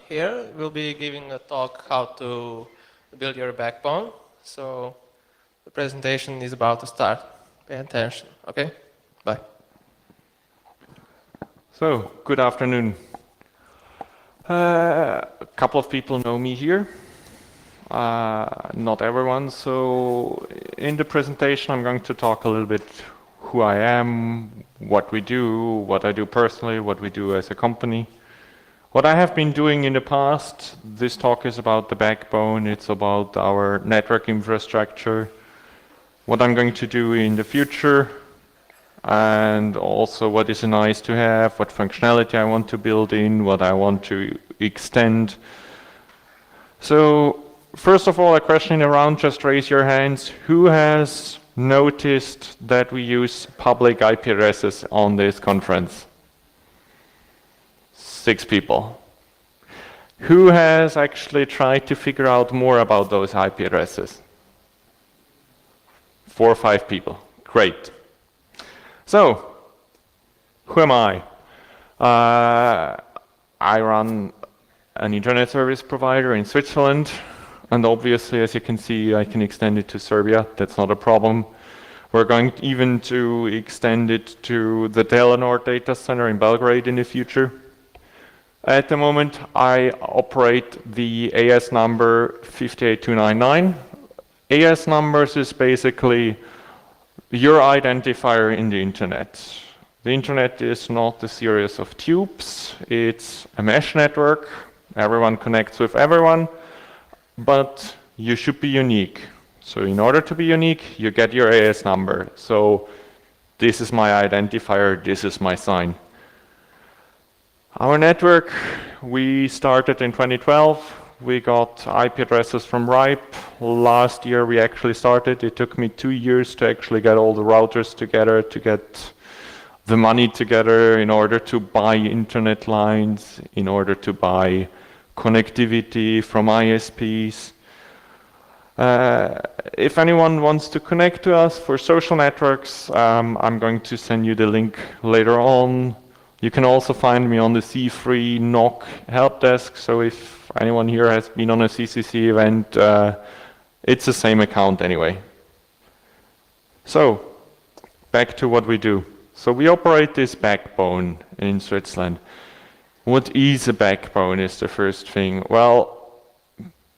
here will be giving a talk how to build your backbone. So the presentation is about to start. Pay attention, okay? Bye. So, good afternoon. A couple of people know me here, not everyone. So in the presentation I'm going to talk a little bit who I am, what we do, what I do personally, what we do as a company. What I have been doing in the past, this talk is about the backbone, it's about our network infrastructure, what I'm going to do in the future, and also what is nice to have, what functionality I want to build in, what I want to extend. So, first of all, a question around, just raise your hands. Who has noticed that we use public IP addresses on this conference? 6 people. Who has actually tried to figure out more about those IP addresses? 4 or 5 people. Great. So, who am I? I run an internet service provider in Switzerland, and obviously, as you can see, I can extend it to Serbia. That's not a problem. We're going even to extend it to the Telenor data center in Belgrade in the future. At the moment, I operate the AS number 58299. AS numbers is basically your identifier in the internet. The internet is not a series of tubes, it's a mesh network. Everyone connects with everyone, but you should be unique. So in order to be unique, you get your AS number. So this is my identifier, this is my sign. Our network, we started in 2012. We got IP addresses from RIPE. Last year we actually started. It took me 2 years to actually get all the routers together, to get the money together in order to buy internet lines, in order to buy connectivity from ISPs. If anyone wants to connect to us for social networks, I'm going to send you the link later on. You can also find me on the C3 NOC help desk, so if anyone here has been on a CCC event, it's the same account anyway. So, back to what we do. So we operate this backbone in Switzerland. What is a backbone is the first thing. Well,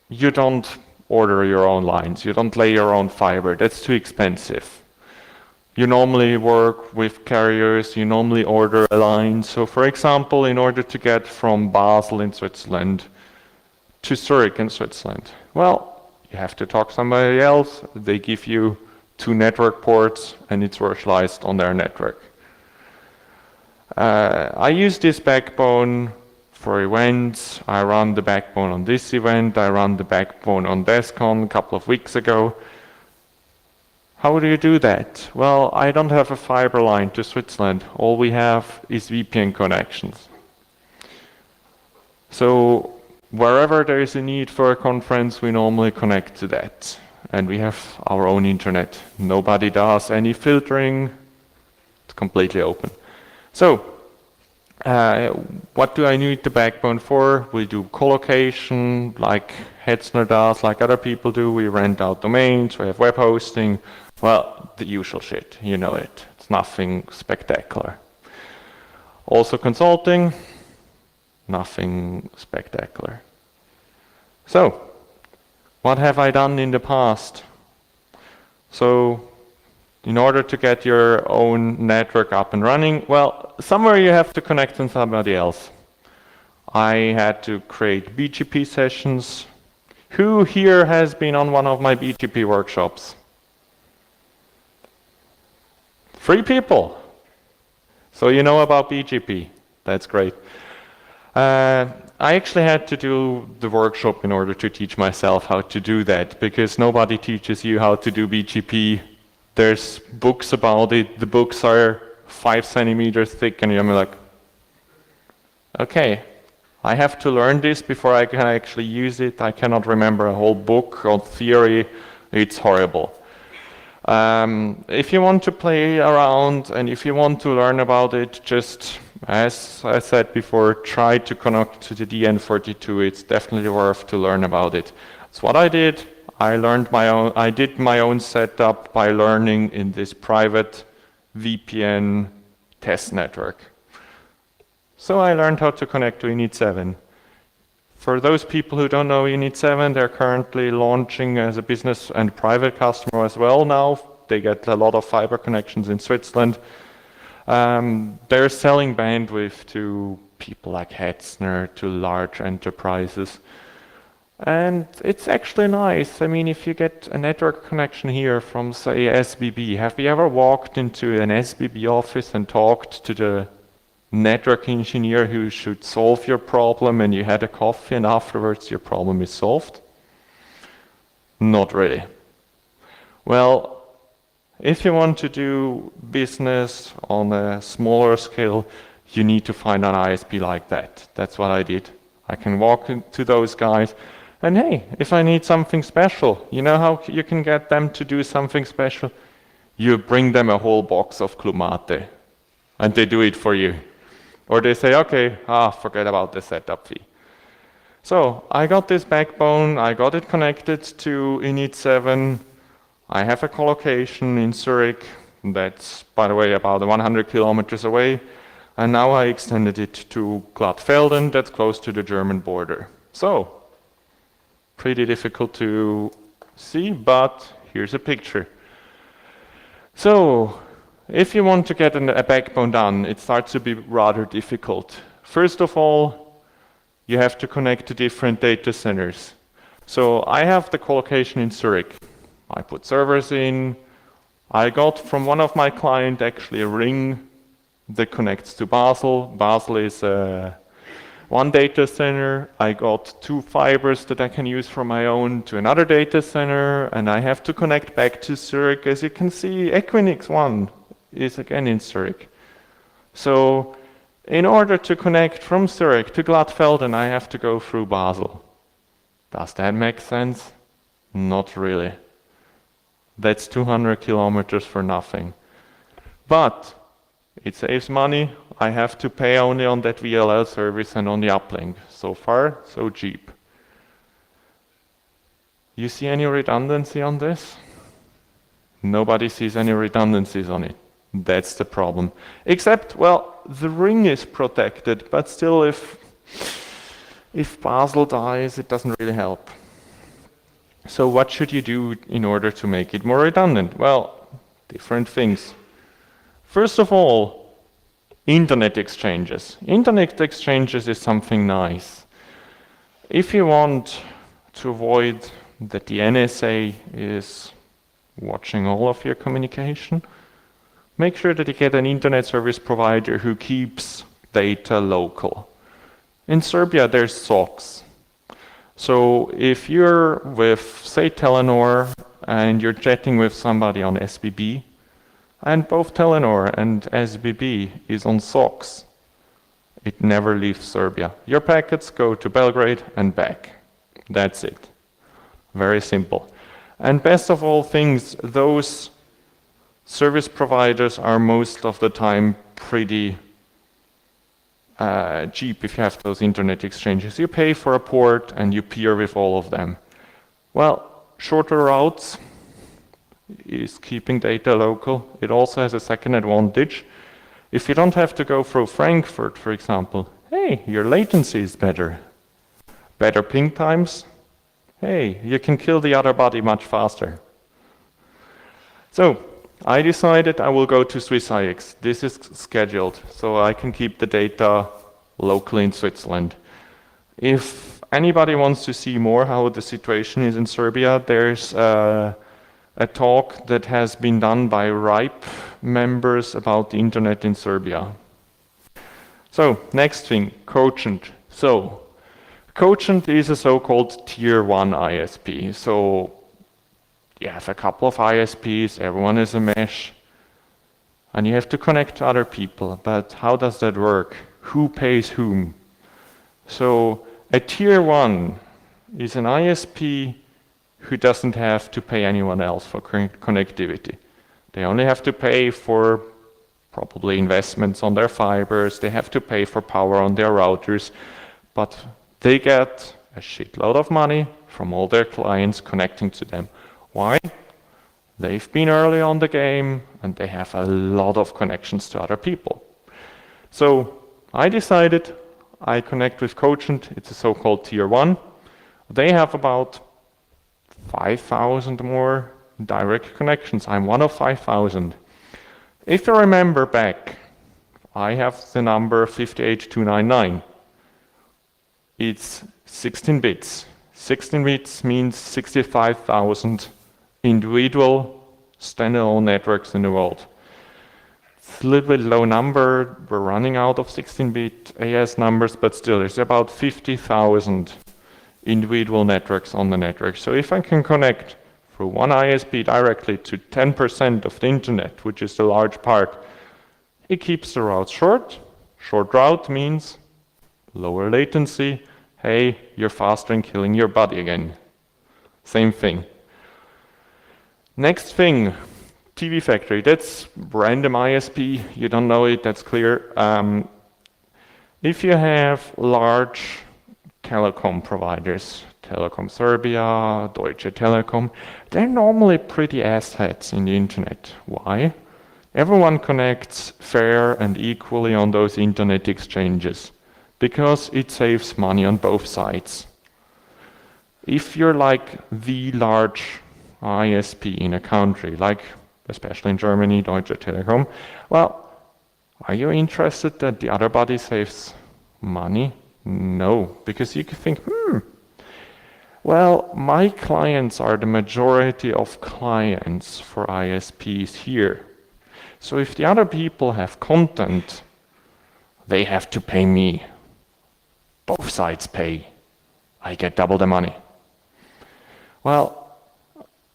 you don't order your own lines, you don't lay your own fiber, that's too expensive. You normally work with carriers, you normally order a line. So for example, in order to get from Basel in Switzerland to Zurich in Switzerland, well, you have to talk to somebody else, they give you 2 network ports and it's virtualized on their network. I use this backbone for events. I run the backbone on this event, I run the backbone on DESCON a couple of weeks ago. How do you do that? Well, I don't have a fiber line to Switzerland. All we have is VPN connections. So wherever there is a need for a conference, we normally connect to that. And we have our own internet. Nobody does any filtering. It's completely open. So what do I need the backbone for? We do colocation, like Hetzner does, like other people do. We rent out domains, we have web hosting. Well, the usual shit, you know it. It's nothing spectacular. Also consulting, nothing spectacular. So, what have I done in the past? So, in order to get your own network up and running, well, somewhere you have to connect to somebody else. I had to create BGP sessions. Who here has been on one of my BGP workshops? 3 people. So you know about BGP. That's great. I actually had to do the workshop in order to teach myself how to do that, because nobody teaches you how to do BGP. There's books about it. The books are 5 centimeters thick, and you're like, okay, I have to learn this before I can actually use it. I cannot remember a whole book on theory. It's horrible. If you want to play around and if you want to learn about it, just As I said before, try to connect to the DN42. It's definitely worth to learn about it. That's what I did. I did my own setup by learning in this private VPN test network. So I learned how to connect to Init 7. For those people who don't know Init 7, they're currently launching as a business and private customer as well now. They get a lot of fiber connections in Switzerland. They're selling bandwidth to people like Hetzner, to large enterprises. And it's actually nice. I mean, if you get a network connection here from, say, SBB, have you ever walked into an SBB office and talked to the network engineer who should solve your problem and you had a coffee and afterwards your problem is solved? Not really. Well, if you want to do business on a smaller scale, you need to find an ISP like that. That's what I did. I can walk into those guys and hey, if I need something special, you know how you can get them to do something special? You bring them a whole box of Clumate and they do it for you. Or they say, okay, forget about the setup fee. So I got this backbone, I got it connected to Init 7. I have a collocation in Zurich that's, by the way, about 100 kilometers away. And now I extended it to Gladfelden, that's close to the German border. So, pretty difficult to see, but here's a picture. So, if you want to get a backbone done, it starts to be rather difficult. First of all, you have to connect to different data centers. So I have the collocation in Zurich. I put servers in. I got from one of my clients actually a ring that connects to Basel. Basel is one data center. I got 2 fibers that I can use for my own to another data center, and I have to connect back to Zurich. As you can see, Equinix 1 is again in Zurich. So in order to connect from Zurich to Gladfelden, I have to go through Basel. Does that make sense? Not really. That's 200 kilometers for nothing. But it saves money. I have to pay only on that VLL service and on the uplink. So far, so cheap. You see any redundancy on this? Nobody sees any redundancies on it. That's the problem. Except, well, the ring is protected, but still if Basel dies, it doesn't really help. So what should you do in order to make it more redundant? Well, different things. First of all, internet exchanges. Internet exchanges is something nice. If you want to avoid that the NSA is watching all of your communication, make sure that you get an internet service provider who keeps data local. In Serbia, there's SOCs. So if you're with, say, Telenor, and you're chatting with somebody on SBB, and both Telenor and SBB is on SOCs, it never leaves Serbia. Your packets go to Belgrade and back. That's it. Very simple. And best of all things, those service providers are most of the time pretty cheap if you have those internet exchanges. You pay for a port and you peer with all of them. Well, shorter routes is keeping data local. It also has a second advantage. If you don't have to go through Frankfurt, for example, hey, your latency is better. Better ping times, hey, you can kill the other body much faster. So, I decided I will go to SwissIX. This is scheduled, so I can keep the data locally in Switzerland. If anybody wants to see more how the situation is in Serbia, there's a talk that has been done by RIPE members about the internet in Serbia. So, next thing, Cogent. So, Cogent is a so-called Tier 1 ISP. So, you have a couple of ISPs, everyone is a mesh, and you have to connect to other people. But how does that work? Who pays whom? So a Tier 1 is an ISP who doesn't have to pay anyone else for connectivity. They only have to pay for probably investments on their fibers, they have to pay for power on their routers, but they get a shitload of money from all their clients connecting to them. Why? They've been early on the game and they have a lot of connections to other people. So I decided I connect with Cogent. It's a so-called tier 1. They have about 5,000 more direct connections. I'm one of 5,000. If you remember back, I have the number 58299. It's 16 bits. 16 bits means 65,000 individual standalone networks in the world. It's a little bit low number. We're running out of 16-bit AS numbers, but still, there's about 50,000 individual networks on the network. So if I can connect through one ISP directly to 10% of the internet, which is the large part, it keeps the route short. Short route means lower latency. Hey, you're faster in killing your buddy again. Same thing. Next thing, TV Factory. That's random ISP. You don't know it, that's clear. If you have large telecom providers, Telekom Serbia, Deutsche Telekom, they're normally pretty asshats in the internet. Why? Everyone connects fair and equally on those internet exchanges because it saves money on both sides. If you're like the large ISP in a country, like especially in Germany, Deutsche Telekom, well, are you interested that the other body saves money? No, because you could think, well, my clients are the majority of clients for ISPs here. So if the other people have content, they have to pay me. Both sides pay. I get double the money. Well,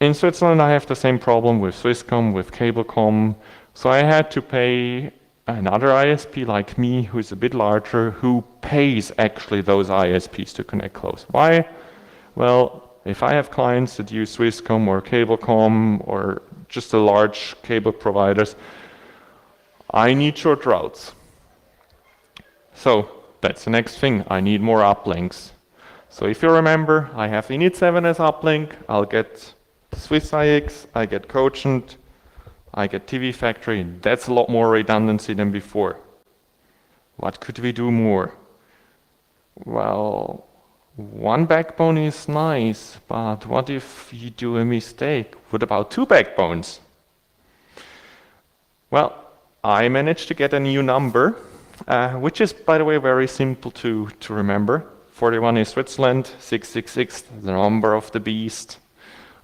in Switzerland I have the same problem with Swisscom, with Cablecom. So I had to pay another ISP like me, who's a bit larger, who pays actually those ISPs to connect close. Why? Well, if I have clients that use Swisscom or Cablecom or just the large cable providers, I need short routes. So that's the next thing. I need more uplinks. So if you remember, I have init7 as uplink. I'll get SwissIX, I get Cogent, I get TV Factory. That's a lot more redundancy than before. What could we do more? Well, one backbone is nice, but what if you do a mistake? What about two backbones? Well, I managed to get a new number, which is, by the way, very simple to remember. 41 is Switzerland, 666, the number of the beast.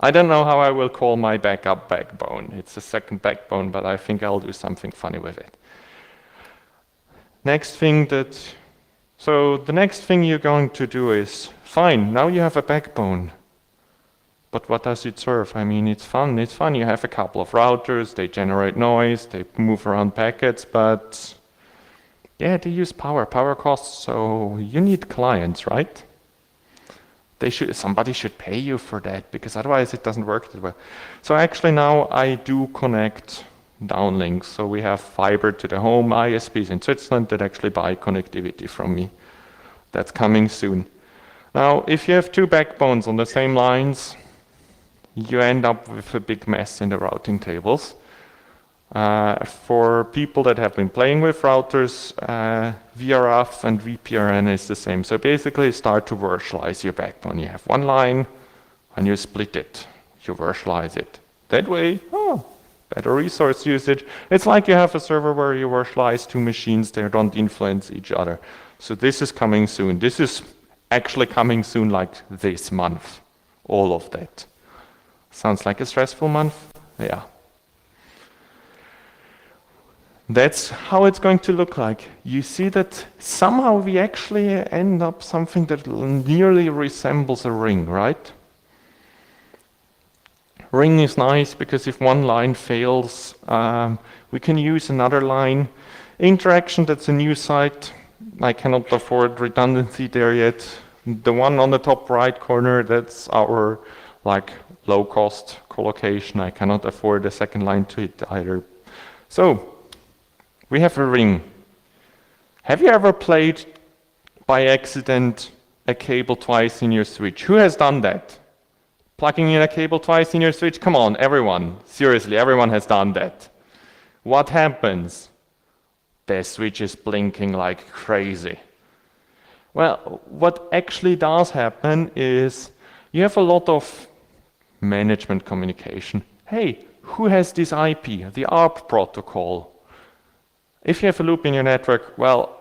I don't know how I will call my backup backbone. It's a second backbone, but I think I'll do something funny with it. So the next thing you're going to do is, fine, now you have a backbone. But what does it serve? I mean, it's fun. You have a couple of routers, they generate noise, they move around packets, but yeah, they use power costs, so you need clients, right? Somebody should pay you for that, because otherwise it doesn't work that well. So actually now I do connect downlinks. So we have fiber to the home ISPs in Switzerland that actually buy connectivity from me. That's coming soon. Now, if you have two backbones on the same lines, you end up with a big mess in the routing tables. For people that have been playing with routers, VRF and VPRN is the same. So basically start to virtualize your backbone. You have one line and you split it. You virtualize it. That way, better resource usage. It's like you have a server where you virtualize two machines, they don't influence each other. So this is coming soon. This is actually coming soon, like this month. All of that. Sounds like a stressful month? Yeah. That's how it's going to look like. You see that somehow we actually end up something that nearly resembles a ring, right? Ring is nice because if one line fails, we can use another line. Interaction, that's a new site. I cannot afford redundancy there yet. The one on the top right corner, that's our low-cost colocation. I cannot afford a second line to it either. So, We have a ring. Have you ever played by accident a cable twice in your switch? Who has done that? Plugging in a cable twice in your switch? Come on, everyone. Seriously, everyone has done that. What happens? The switch is blinking like crazy. Well, what actually does happen is you have a lot of management communication. Hey, who has this IP? The ARP protocol. If you have a loop in your network, well,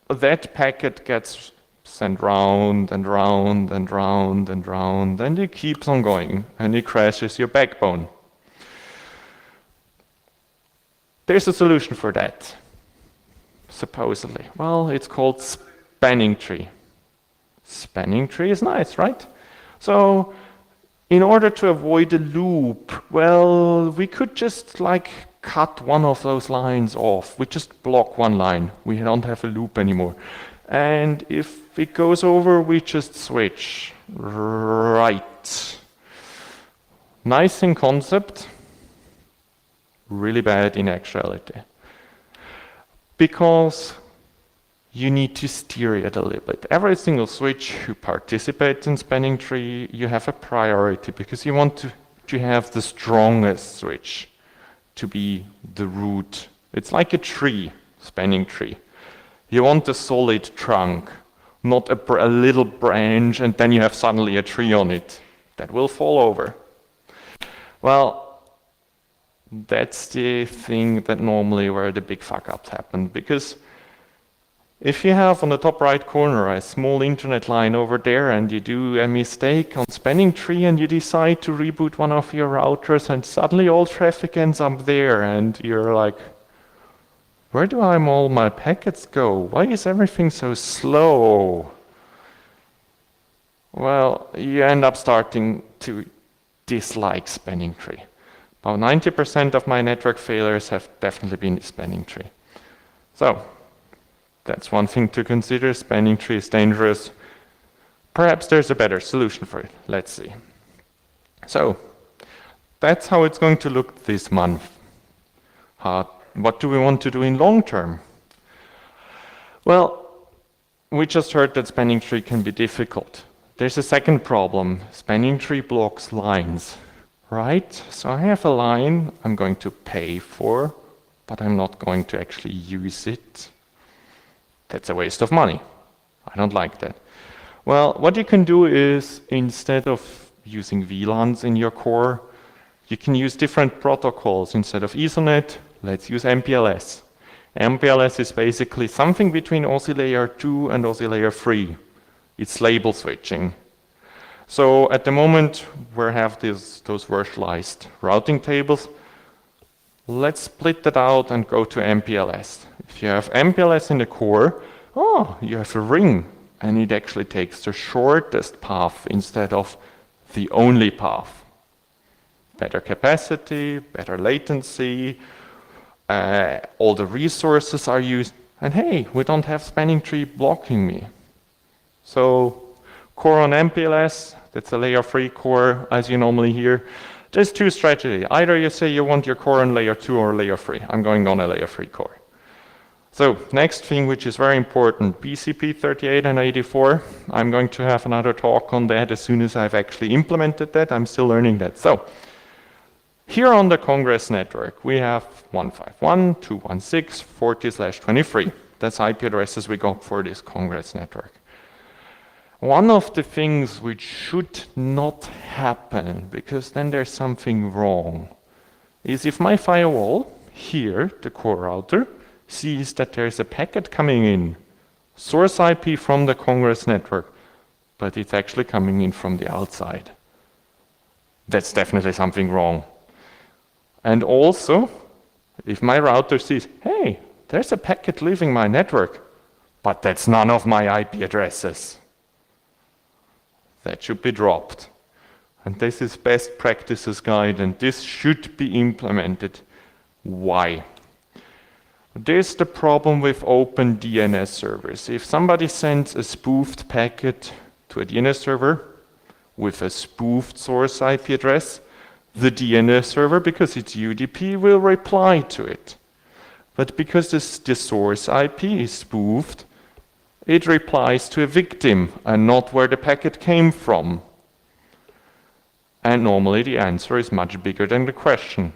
that packet gets sent round and round and round and round, and it keeps on going, and it crashes your backbone. There's a solution for that, supposedly. Well, it's called spanning tree. Spanning tree is nice, right? So, in order to avoid a loop, well, we could just cut one of those lines off. We just block one line. We don't have a loop anymore. And if it goes over, we just switch. Right. Nice in concept, really bad in actuality. Because you need to steer it a little bit. Every single switch who participates in spanning tree, you have a priority because you want to have the strongest switch to be the root. It's like a tree, spanning tree. You want a solid trunk, not a little branch, and then you have suddenly a tree on it that will fall over. Well, that's the thing that normally where the big fuck-ups happen, because if you have on the top right corner a small internet line over there and you do a mistake on spanning tree and you decide to reboot one of your routers and suddenly all traffic ends up there and you're like, where do all my packets go? Why is everything so slow? Well, you end up starting to dislike spanning tree. About 90% of my network failures have definitely been spanning tree. So, that's one thing to consider. Spanning tree is dangerous. Perhaps there's a better solution for it. Let's see. So, that's how it's going to look this month. What do we want to do in long term? Well, we just heard that spanning tree can be difficult. There's a second problem. Spanning tree blocks lines, right? So I have a line I'm going to pay for, but I'm not going to actually use it. That's a waste of money. I don't like that. Well, what you can do is, instead of using VLANs in your core, you can use different protocols. Instead of Ethernet, let's use MPLS. MPLS is basically something between OSI layer 2 and OSI layer 3. It's label switching. So at the moment, we have those virtualized routing tables. Let's split that out and go to MPLS. If you have MPLS in the core, you have a ring, and it actually takes the shortest path instead of the only path. Better capacity, better latency, all the resources are used, and hey, we don't have spanning tree blocking me. So, core on MPLS, that's a layer 3 core, as you normally hear. There's two strategies. Either you say you want your core on layer 2 or layer 3. I'm going on a layer 3 core. So, next thing which is very important, BCP 38 and 84. I'm going to have another talk on that as soon as I've actually implemented that. I'm still learning that. So, here on the Congress network, we have 151.216.40/23. That's IP addresses we got for this Congress network. One of the things which should not happen, because then there's something wrong, is if my firewall, here, the core router, sees that there's a packet coming in, source IP from the Congress network, but it's actually coming in from the outside. That's definitely something wrong. And also, if my router sees, hey, there's a packet leaving my network, but that's none of my IP addresses, that should be dropped. And this is best practices guide, and this should be implemented. Why? There's the problem with open DNS servers. If somebody sends a spoofed packet to a DNS server with a spoofed source IP address, the DNS server, because it's UDP, will reply to it. But because the source IP is spoofed, it replies to a victim and not where the packet came from. And normally the answer is much bigger than the question.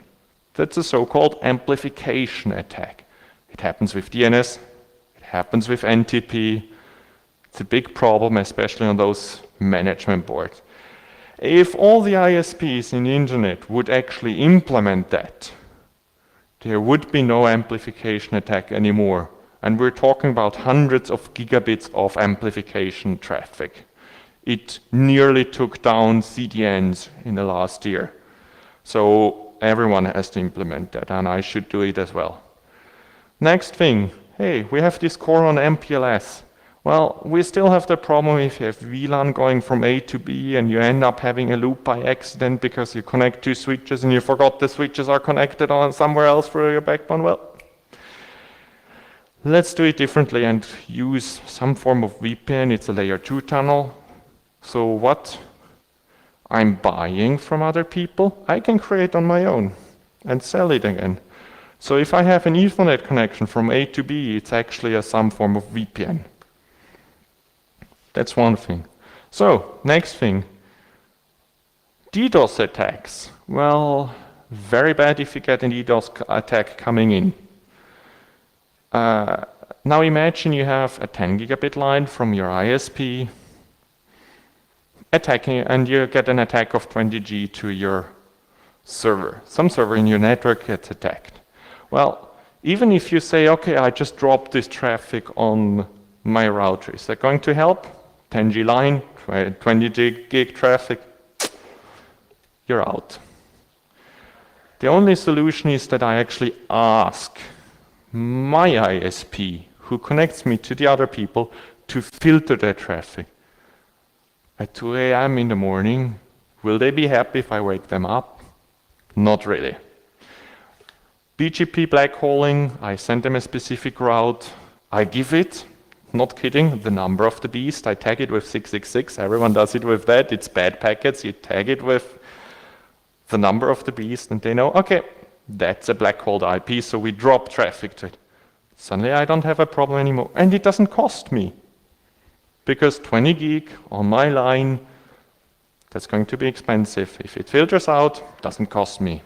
That's a so-called amplification attack. It happens with DNS, it happens with NTP. It's a big problem, especially on those management boards. If all the ISPs in the internet would actually implement that, there would be no amplification attack anymore. And we're talking about hundreds of gigabits of amplification traffic. It nearly took down CDNs in the last year. So everyone has to implement that, and I should do it as well. Next thing, hey, we have this core on MPLS. Well, we still have the problem if you have VLAN going from A to B and you end up having a loop by accident because you connect two switches and you forgot the switches are connected on somewhere else through your backbone. Well, let's do it differently and use some form of VPN. It's a layer 2 tunnel. So what I'm buying from other people, I can create on my own and sell it again. So if I have an Ethernet connection from A to B, it's actually some form of VPN. That's one thing. So, next thing, DDoS attacks. Well, very bad if you get an DDoS attack coming in. Now imagine you have a 10 gigabit line from your ISP attacking, and you get an attack of 20G to your server. Some server in your network gets attacked. Well, even if you say, okay, I just dropped this traffic on my router, is that going to help? 10G line, 20 gig traffic, you're out. The only solution is that I actually ask my ISP, who connects me to the other people, to filter that traffic. At 2 a.m. in the morning, will they be happy if I wake them up? Not really. BGP blackholing, I send them a specific route, I give it, not kidding, the number of the beast, I tag it with 666, everyone does it with that, it's bad packets, you tag it with the number of the beast and they know, okay, that's a black-holed IP, so we drop traffic to it. Suddenly I don't have a problem anymore, and it doesn't cost me. Because 20 gig on my line, that's going to be expensive. If it filters out, doesn't cost me.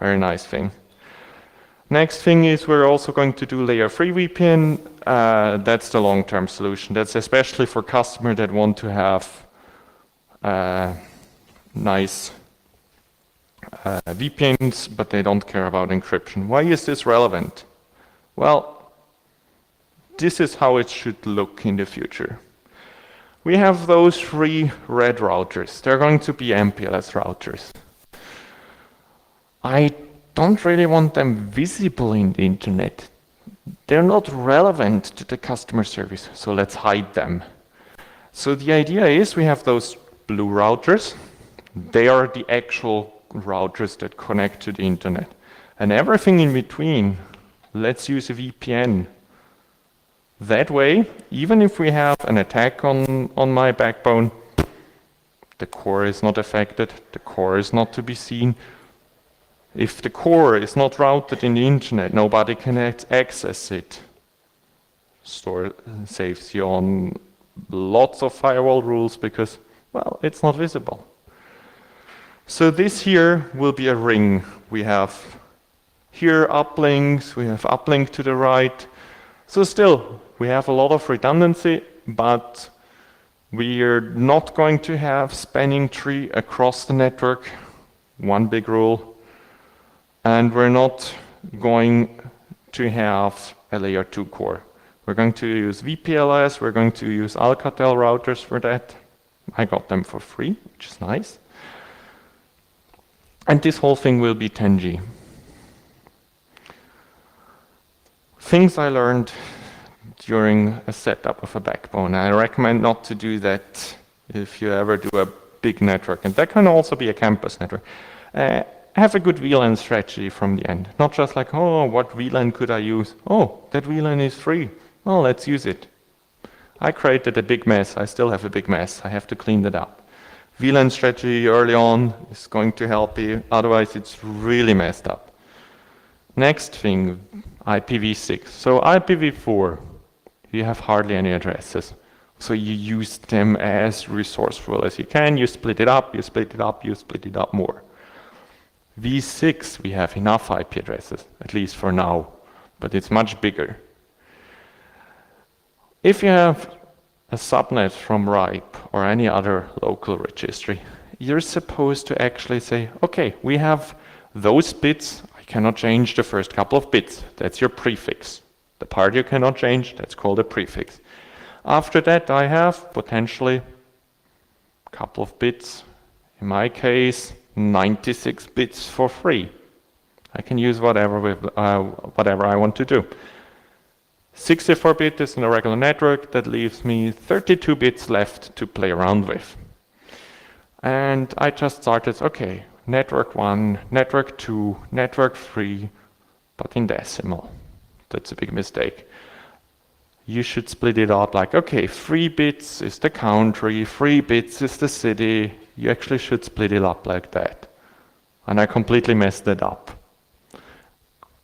Very nice thing. Next thing is we're also going to do layer 3 VPN. That's the long-term solution. That's especially for customers that want to have nice VPNs, but they don't care about encryption. Why is this relevant? Well, this is how it should look in the future. We have those 3 red routers. They're going to be MPLS routers. I don't really want them visible in the internet. They're not relevant to the customer service, so let's hide them. So the idea is we have those blue routers. They are the actual routers that connect to the internet. And everything in between, let's use a VPN. That way, even if we have an attack on my backbone, the core is not affected, the core is not to be seen. If the core is not routed in the internet, nobody can access it. Saves you on lots of firewall rules because, well, it's not visible. So this here will be a ring. We have here uplinks, we have uplink to the right. So still, we have a lot of redundancy, but we are not going to have spanning tree across the network, one big rule, and we're not going to have a layer 2 core. We're going to use VPLS, we're going to use Alcatel routers for that. I got them for free, which is nice. And this whole thing will be 10G. Things I learned during a setup of a backbone. I recommend not to do that if you ever do a big network. And that can also be a campus network. Have a good VLAN strategy from the end. Not just like, oh, what VLAN could I use? Oh, that VLAN is free. Well, let's use it. I created a big mess. I still have a big mess. I have to clean that up. VLAN strategy early on is going to help you. Otherwise, it's really messed up. Next thing, IPv6. So IPv4, you have hardly any addresses. So you use them as resourceful as you can. You split it up, you split it up, you split it up more. V6, we have enough IP addresses, at least for now, but it's much bigger. If you have a subnet from RIPE or any other local registry, you're supposed to actually say, okay, we have those bits, I cannot change the first couple of bits, that's your prefix. The part you cannot change, that's called a prefix. After that, I have potentially a couple of bits, in my case, 96 bits for free. I can use whatever I want to do. 64-bit is in a regular network, that leaves me 32 bits left to play around with. And I just started, okay, network 1, network 2, network 3, but in decimal. That's a big mistake. You should split it up like, okay, 3 bits is the country, 3 bits is the city. You actually should split it up like that. And I completely messed it up.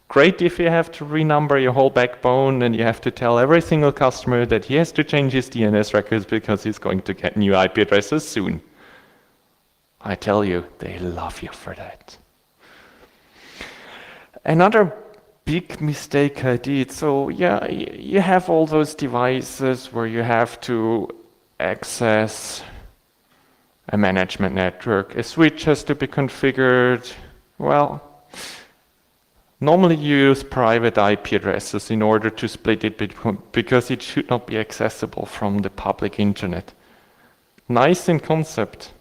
Great if you have to renumber your whole backbone and you have to tell every single customer that he has to change his DNS records because he's going to get new IP addresses soon. I tell you, they love you for that. Another big mistake I did, so yeah, you have all those devices where you have to access a management network. A switch has to be configured. Well, normally you use private IP addresses in order to split it because it should not be accessible from the public internet. Nice in concept.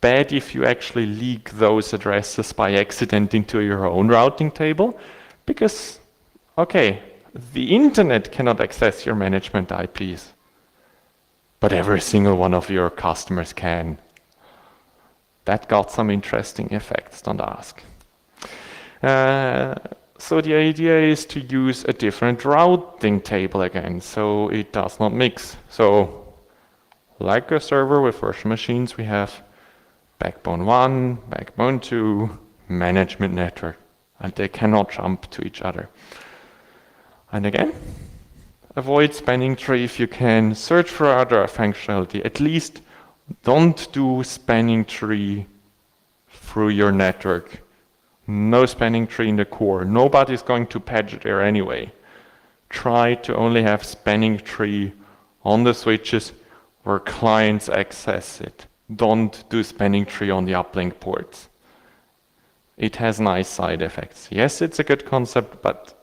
Bad if you actually leak those addresses by accident into your own routing table, because, okay, the internet cannot access your management IPs, but every single one of your customers can. That got some interesting effects, don't ask. So the idea is to use a different routing table again, so it does not mix. So, like a server with virtual machines, we have backbone 1, backbone 2, management network, and they cannot jump to each other. And again, avoid spanning tree if you can. Search for other functionality. At least don't do spanning tree through your network. No spanning tree in the core. Nobody's going to patch there anyway. Try to only have spanning tree on the switches where clients access it. Don't do spanning tree on the uplink ports. It has nice side effects. Yes, it's a good concept, but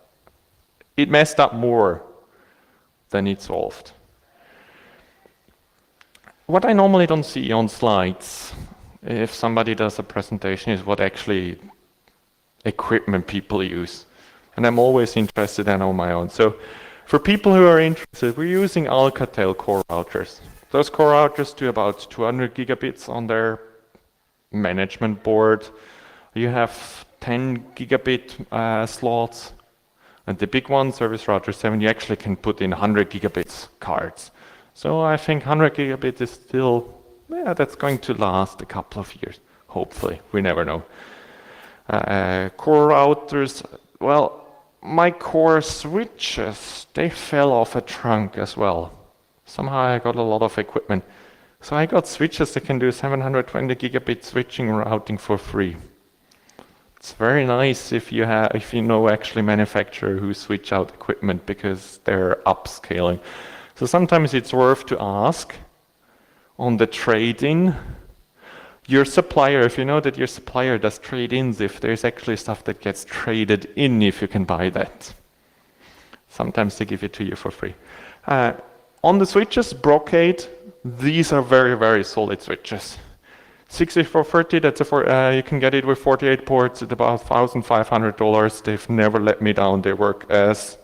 it messed up more than it solved. What I normally don't see on slides, if somebody does a presentation, is what actually equipment people use. And I'm always interested in on my own. So for people who are interested, we're using Alcatel core routers. Those core routers do about 200 gigabits on their management board. You have 10 gigabit slots, and the big one, Service Router 7, you actually can put in 100 gigabits cards. So I think 100 gigabit is still, yeah, that's going to last a couple of years, hopefully. We never know. Core routers, well, my core switches, they fell off a trunk as well. Somehow I got a lot of equipment. So I got switches that can do 720 gigabit switching routing for free. It's very nice if you know actually manufacturer who switch out equipment because they're upscaling. So sometimes it's worth to ask on the trade-in. Your supplier, if you know that your supplier does trade-ins, if there's actually stuff that gets traded in, if you can buy that. Sometimes they give it to you for free. On the switches, Brocade, these are very, very solid switches. 6430, that's you can get it with 48 ports at about $1,500. They've never let me down. They work as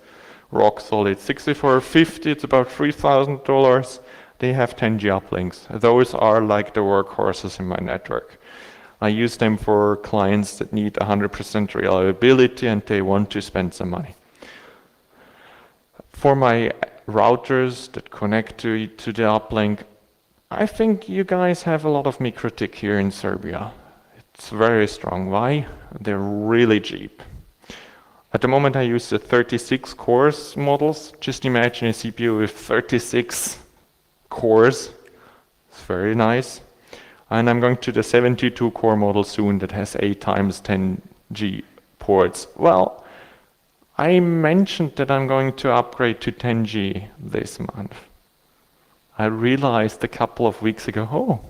rock solid. 6450, it's about $3,000. They have 10G uplinks. Those are like the workhorses in my network. I use them for clients that need 100% reliability and they want to spend some money. For my routers that connect to the uplink, I think you guys have a lot of MikroTik here in Serbia. It's very strong. Why? They're really cheap. At the moment I use the 36 cores models. Just imagine a CPU with 36 cores. It's very nice. And I'm going to the 72 core model soon that has 8 times 10G ports. Well, I mentioned that I'm going to upgrade to 10G this month. I realized a couple of weeks ago, oh,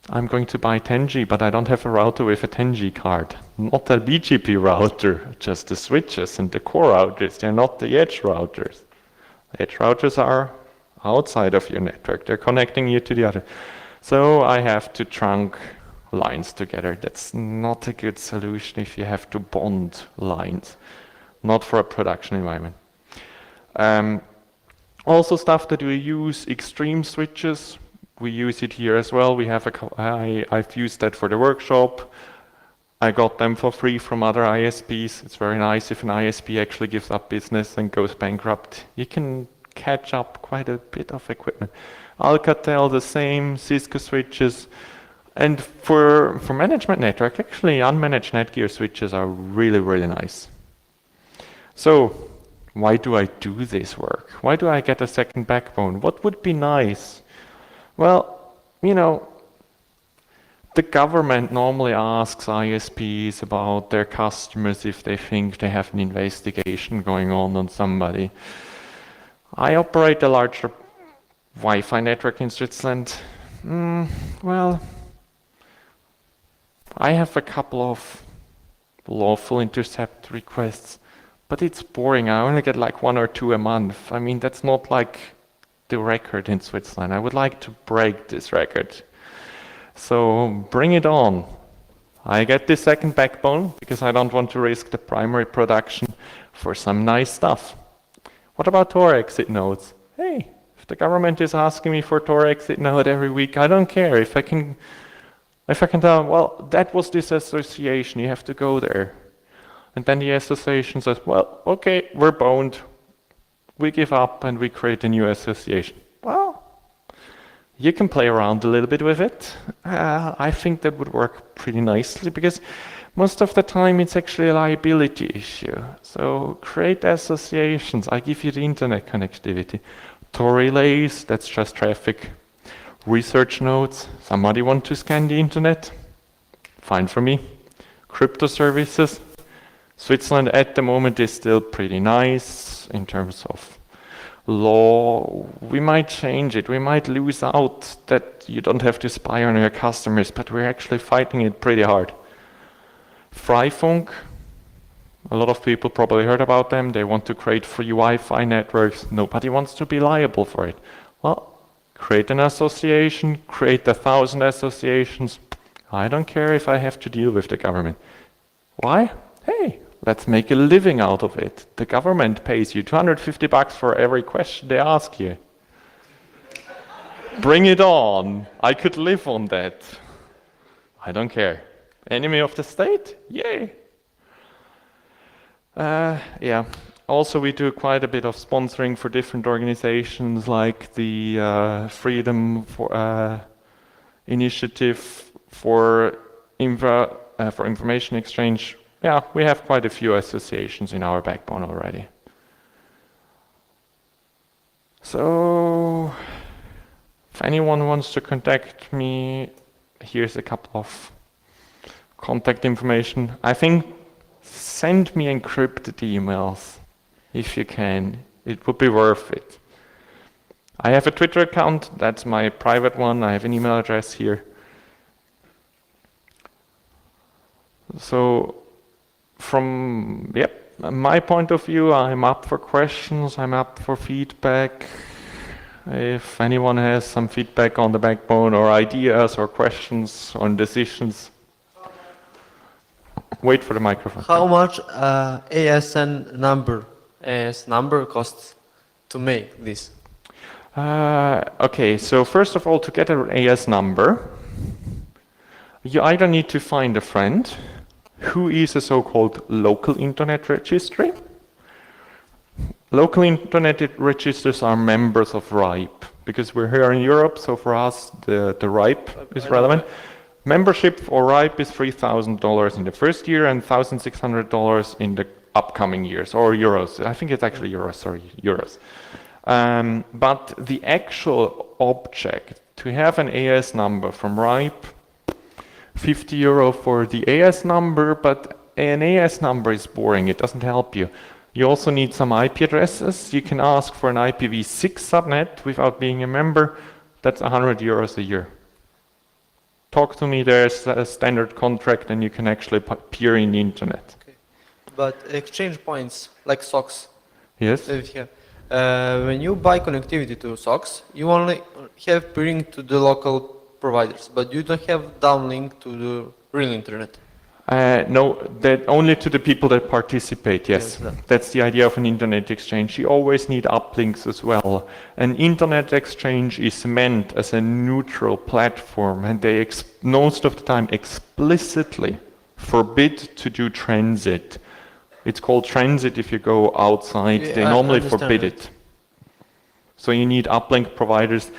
I'm going to buy 10G, but I don't have a router with a 10G card. Not a BGP router, just the switches and the core routers. They're not the edge routers. Edge routers are outside of your network. They're connecting you to the other. So I have to trunk lines together. That's not a good solution if you have to bond lines. Not for a production environment. Also stuff that we use, extreme switches. We use it here as well. We have I've used that for the workshop. I got them for free from other ISPs. It's very nice if an ISP actually gives up business and goes bankrupt. You can catch up quite a bit of equipment. Alcatel the same, Cisco switches. And for management network, actually unmanaged Netgear switches are really, really nice. So why do I do this work? Why do I get a second backbone? What would be nice? Well, you know, the government normally asks ISPs about their customers if they think they have an investigation going on somebody. I operate a larger Wi-Fi network in Switzerland. Well, I have a couple of lawful intercept requests, but it's boring. I only get like 1 or 2 a month. I mean, that's not like the record in Switzerland. I would like to break this record. So bring it on. I get this second backbone because I don't want to risk the primary production for some nice stuff. What about Tor exit nodes? Hey, if the government is asking me for Tor exit node every week, I don't care. If I can tell them, well, that was this association, you have to go there. And then the association says, well, okay, we're boned. We give up and we create a new association. Well, you can play around a little bit with it. I think that would work pretty nicely because most of the time it's actually a liability issue. So create associations. I give you the internet connectivity. Tor relays, that's just traffic. Research nodes, somebody want to scan the internet? Fine for me. Crypto services. Switzerland at the moment is still pretty nice in terms of law. We might change it. We might lose out that you don't have to spy on your customers, but we're actually fighting it pretty hard. Freifunk, a lot of people probably heard about them. They want to create free Wi-Fi networks. Nobody wants to be liable for it. Well, create an association, create 1,000 associations. I don't care if I have to deal with the government. Why? Hey, let's make a living out of it. The government pays you $250 for every question they ask you. Bring it on. I could live on that. I don't care. Enemy of the state? Yay. Yeah. Also, we do quite a bit of sponsoring for different organizations like the Freedom Initiative for Information Exchange. Yeah, we have quite a few associations in our backbone already. So, if anyone wants to contact me, here's a couple of contact information. I think send me encrypted emails if you can. It would be worth it. I have a Twitter account, that's my private one. I have an email address here. So, from my point of view, I'm up for questions, I'm up for feedback. If anyone has some feedback on the backbone or ideas or questions on decisions, wait for the microphone. How much AS number costs to make this? Okay, so first of all, to get an AS number, you either need to find a friend who is a so-called local internet registry. Local internet registers are members of RIPE, because we're here in Europe, so for us the RIPE is relevant. Membership for RIPE is $3,000 in the first year and $1,600 in the upcoming years, or euros. I think it's actually euros, sorry, euros. But the actual object, to have an AS number from RIPE, €50 for the AS number, but an AS number is boring, it doesn't help you. You also need some IP addresses. You can ask for an IPv6 subnet without being a member. That's €100 a year. Talk to me, there's a standard contract and you can actually peer in the internet. Okay. But exchange points, like socks, Yes? that we have. When you buy connectivity to socks, you only have peering to the local providers, but you don't have downlink to the real internet. No, that only to the people that participate, yes. Yes, That's the idea of an internet exchange. You always need uplinks as well. An internet exchange is meant as a neutral platform, and they most of the time explicitly forbid to do transit. It's called transit if you go outside. Yeah, They I normally understand forbid that. it. So you need uplink providers.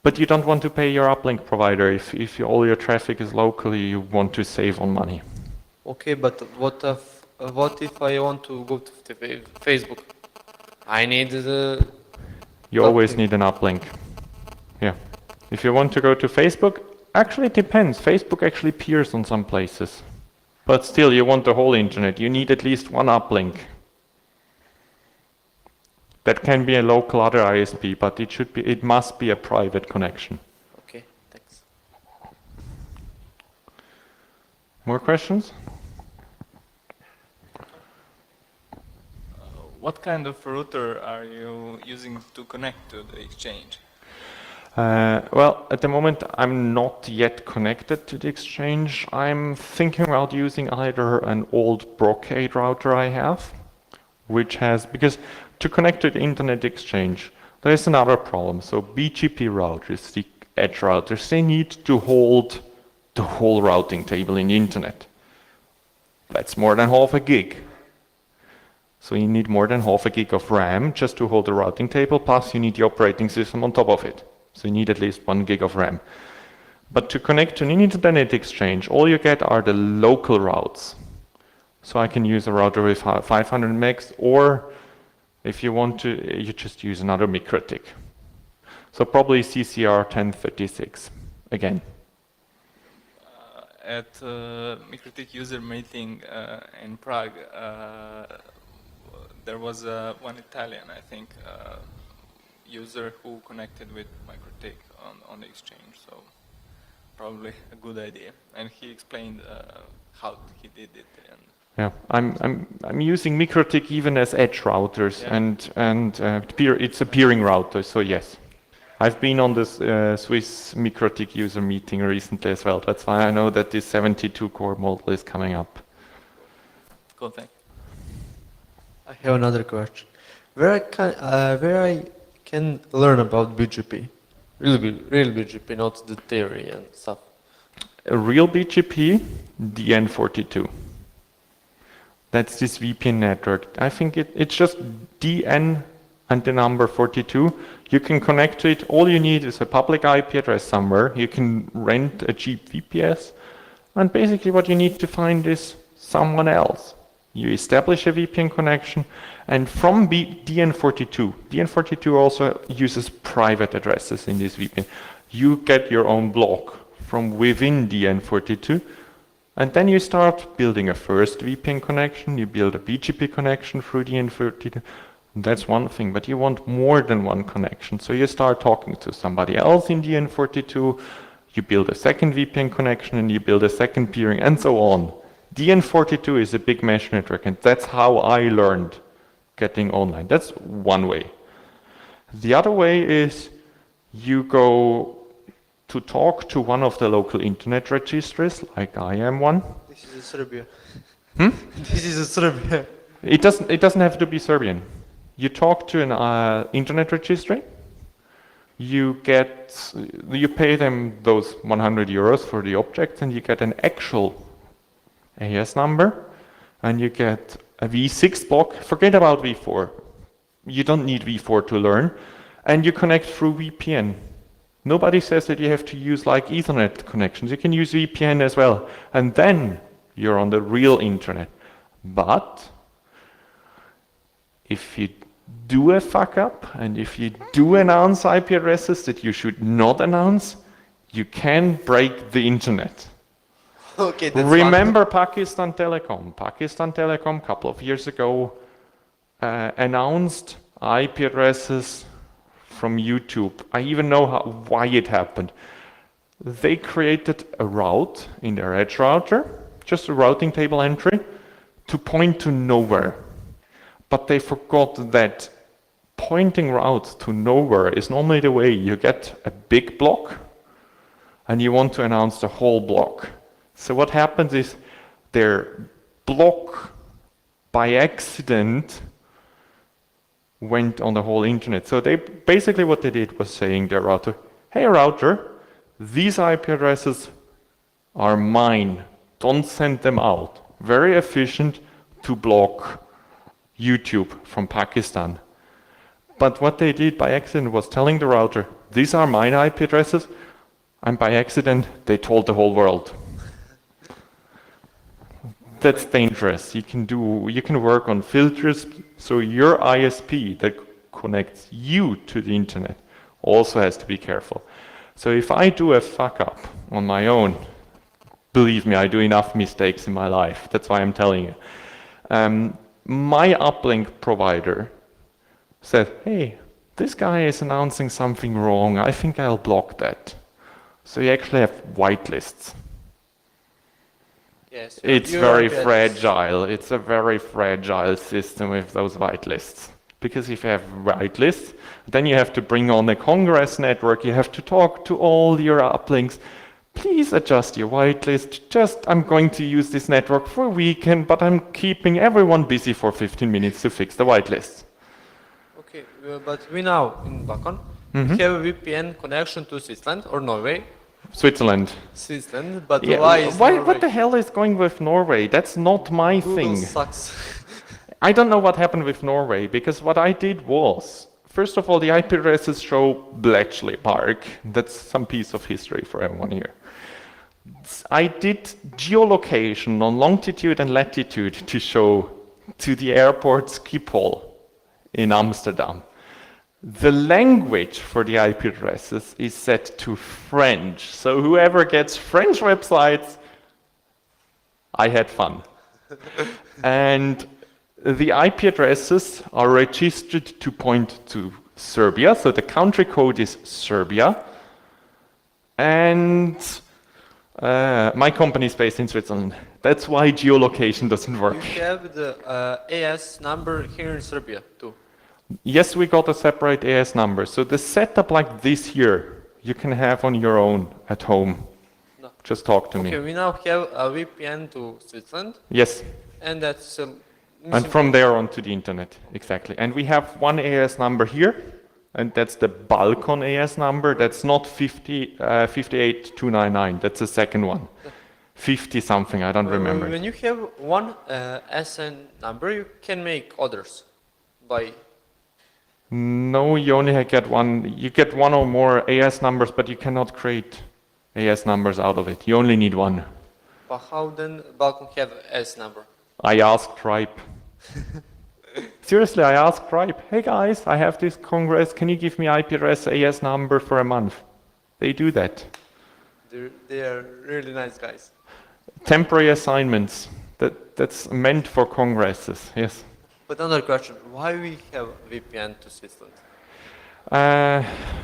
But you don't want to pay your uplink provider if all your traffic is locally, you want to save on money. Okay, but what if I want to go to Facebook? I need the You always Uplink. need an uplink. Yeah. If you want to go to Facebook, actually it depends. Facebook actually peers on some places. But still, you want the whole internet. You need at least one uplink. That can be a local other ISP, but it must be a private connection. Okay, thanks. More questions? What kind of router are you using to connect to the exchange? Well, at the moment, I'm not yet connected to the exchange. I'm thinking about using either an old Brocade router I have, because to connect to the internet exchange, there is another problem. So BGP routers, the edge routers, they need to hold the whole routing table in the internet. That's more than half a gig. So you need more than half a gig of RAM just to hold the routing table, plus you need the operating system on top of it. So you need at least 1 gig of RAM. But to connect to an internet exchange, all you get are the local routes. So I can use a router with 500 megs, or if you want to, you just use another MikroTik. So probably CCR 1036 again. At MikroTik user meeting in Prague, there was one Italian, I think, user who connected with MikroTik on the exchange. So probably a good idea. And he explained how he did it. And Yeah, I'm using MikroTik even as edge routers, Yeah. it's a peering router. So yes, I've been on this Swiss MikroTik user meeting recently as well. That's why I know that this 72 core model is coming up. cool thing. I have another question. Where I can learn about BGP? Real BGP, not the theory and stuff. A real BGP, DN42. That's this VPN network. I think it's just DN and the number 42. You can connect to it. All you need is a public IP address somewhere. You can rent a cheap VPS. And basically what you need to find is someone else. You establish a VPN connection, and from DN42, DN42 also uses private addresses in this VPN. You get your own block from within DN42, and then you start building a first VPN connection, you build a BGP connection through DN42. That's one thing, but you want more than one connection. So you start talking to somebody else in DN42, you build a second VPN connection, and you build a second peering, and so on. DN42 is a big mesh network, and that's how I learned getting online. That's one way. The other way is you go to talk to one of the local internet registries, like I am one. This is Serbia. Hmm? This is Serbia. It doesn't have to be Serbian. You talk to an internet registry. You pay them those €100 for the objects, and you get an actual AS number, and you get a V6 block. Forget about V4. You don't need V4 to learn, and you connect through VPN. Nobody says that you have to use like Ethernet connections. You can use VPN as well. And then you're on the real internet. But if you do a fuck up and if you do announce IP addresses that you should not announce, you can break the internet. Okay, that's Remember Pakistan Telecom. Pakistan Telecom a couple of years ago announced IP addresses from YouTube. I even know why it happened. They created a route in their edge router, just a routing table entry, to point to nowhere. But they forgot that pointing route to nowhere is normally the way you get a big block and you want to announce the whole block. So what happens is their block by accident went on the whole internet. So they basically what they did was saying their router, hey router, these IP addresses are mine. Don't send them out. Very efficient to block YouTube from Pakistan. But what they did by accident was telling the router, these are mine IP addresses, and by accident they told the whole world. That's dangerous. You can work on filters, so your ISP that connects you to the internet also has to be careful. So if I do a fuck up on my own, believe me, I do enough mistakes in my life. That's why I'm telling you. My uplink provider said, hey, this guy is announcing something wrong. I think I'll block that. So you actually have whitelists. Yes, It's very fragile. It's a very fragile system with those whitelists. Because if you have whitelists, then you have to bring on a Congress network. You have to talk to all your uplinks. Please adjust your whitelist. I'm going to use this network for a weekend, but I'm keeping everyone busy for 15 minutes to fix the whitelist. Okay, but we now in Balkan we have a VPN connection to Switzerland or Norway. Switzerland. Switzerland, but Yeah, why is Norway? what the hell is going with Norway? That's not my Google thing. sucks. I don't know what happened with Norway, because what I did was, first of all, the IP addresses show Bletchley Park. That's some piece of history for everyone here. I did geolocation on longitude and latitude to show to the airport Schiphol in Amsterdam. The language for the IP addresses is set to French. So whoever gets French websites, I had fun. And the IP addresses are registered to point to Serbia. So the country code is Serbia. And my company is based in Switzerland. That's why geolocation doesn't work. You have the AS number here in Serbia too. Yes, we got a separate AS number. So the setup like this here, you can have on your own at home. No. Just talk to Okay, me. we now have a VPN to Switzerland, Yes, and that's and from there on to the internet, exactly. And we have one AS number here, and that's the Balkan AS number. That's not 58299, that's the second one. 50 something, I don't remember. When you have one SN number, you can make others by. No, you only get one. You get one or more AS numbers, but you cannot create AS numbers out of it. You only need one. But how then Balkan have S number? I asked Ripe. Seriously, I asked Ripe, hey guys, I have this Congress, can you give me IP address AS number for a month? They do that. They are really nice guys. Temporary assignments, that's meant for Congresses, yes. But another question, why we have VPN to Switzerland?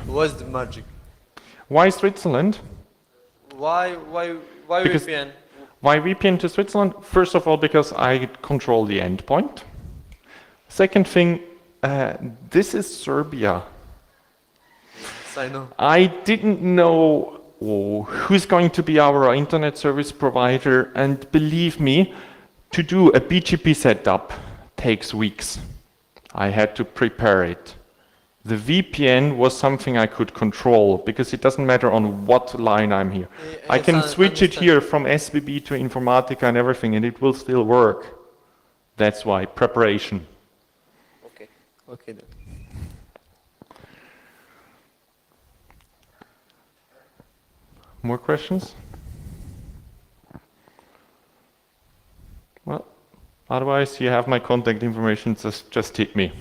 What's the magic? Why Switzerland? Why Because- VPN? Why VPN to Switzerland? First of all, because I control the endpoint. Second thing, this is Serbia. Yes, I know. I didn't know who's going to be our internet service provider, and believe me, to do a BGP setup takes weeks. I had to prepare it. The VPN was something I could control, because it doesn't matter on what line I'm here. I can switch it here from SBB to Informatica and everything, and it will still work. That's why, preparation. Okay. Okay then. More questions? Well, otherwise you have my contact information, just hit me.